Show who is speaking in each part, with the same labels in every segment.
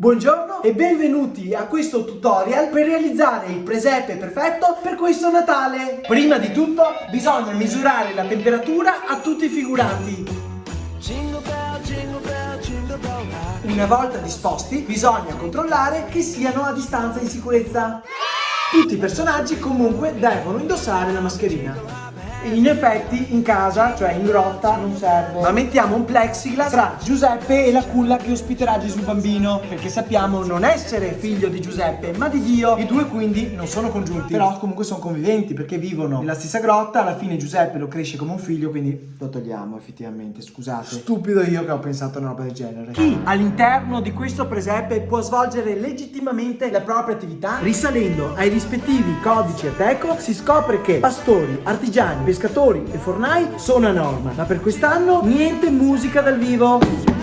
Speaker 1: Buongiorno e benvenuti a questo tutorial per realizzare il presepe perfetto per questo Natale. Prima di tutto bisogna misurare la temperatura a tutti i figuranti. Una volta disposti bisogna controllare che siano a distanza di sicurezza. Tutti i personaggi comunque devono indossare la mascherina. In effetti in casa, cioè in grotta, non serve. Ma mettiamo un plexiglass tra Giuseppe e la culla che ospiterà Gesù Bambino, perché sappiamo non essere figlio di Giuseppe ma di Dio. I due quindi non sono congiunti, però comunque sono conviventi perché vivono nella stessa grotta. Alla fine Giuseppe lo cresce come un figlio, quindi lo togliamo effettivamente. Scusate, stupido io che ho pensato a una roba del genere. Chi all'interno di questo presepe può svolgere legittimamente la propria attività? Risalendo ai rispettivi codici Ateco si scopre che pastori, artigiani, pescatori e fornai sono a norma, ma per quest'anno niente musica dal vivo.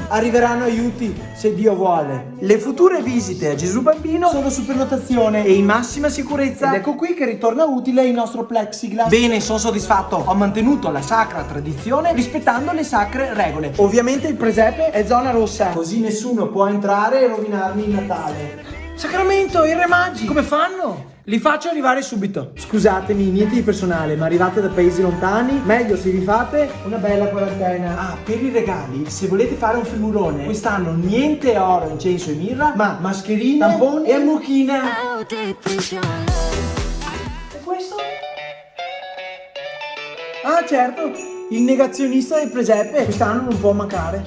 Speaker 1: Arriveranno aiuti se Dio vuole. Le future visite a Gesù Bambino sono su prenotazione e in massima sicurezza. Ed ecco qui che ritorna utile il nostro plexiglass. Bene, sono soddisfatto. Ho mantenuto la sacra tradizione rispettando le sacre regole. Ovviamente il presepe è zona rossa, così nessuno può entrare e rovinarmi il Natale. Sacramento, i re magi, come fanno? Li faccio arrivare subito. Scusatemi, niente di personale, ma arrivate da paesi lontani, meglio se vi fate una bella quarantena. Ah, per i regali, se volete fare un figurone, quest'anno niente oro, incenso e mirra, ma mascherine, tamponi e mucchine. E questo? Ah, certo, il negazionista del presepe quest'anno non può mancare.